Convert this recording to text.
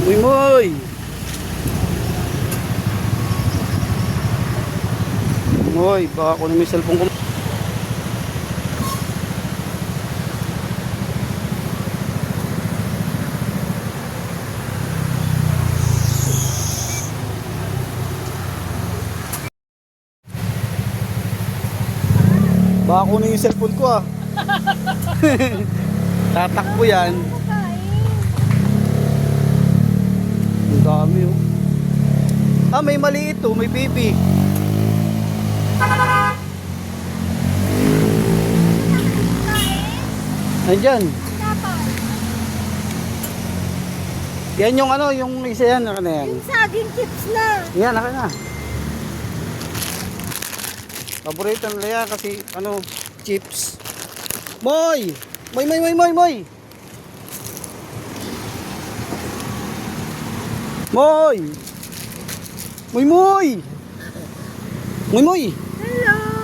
Muy muy. Muy, baka kunin mo yung cellphone ko. Baka kunin yung cellphone ko ah. Tatakbo yan. Ang dami oh. Ah, may maliit oh, may baby. Nandyan. Yan yung ano, yung isa yan. Naka na yan. Yung saging chips na. Yan, naka na. Paborito nila yan kasi ano, chips. Moy! Moy, moy, moy, moy, moy! Moy! Moy, moy! Moy, moy! Hello.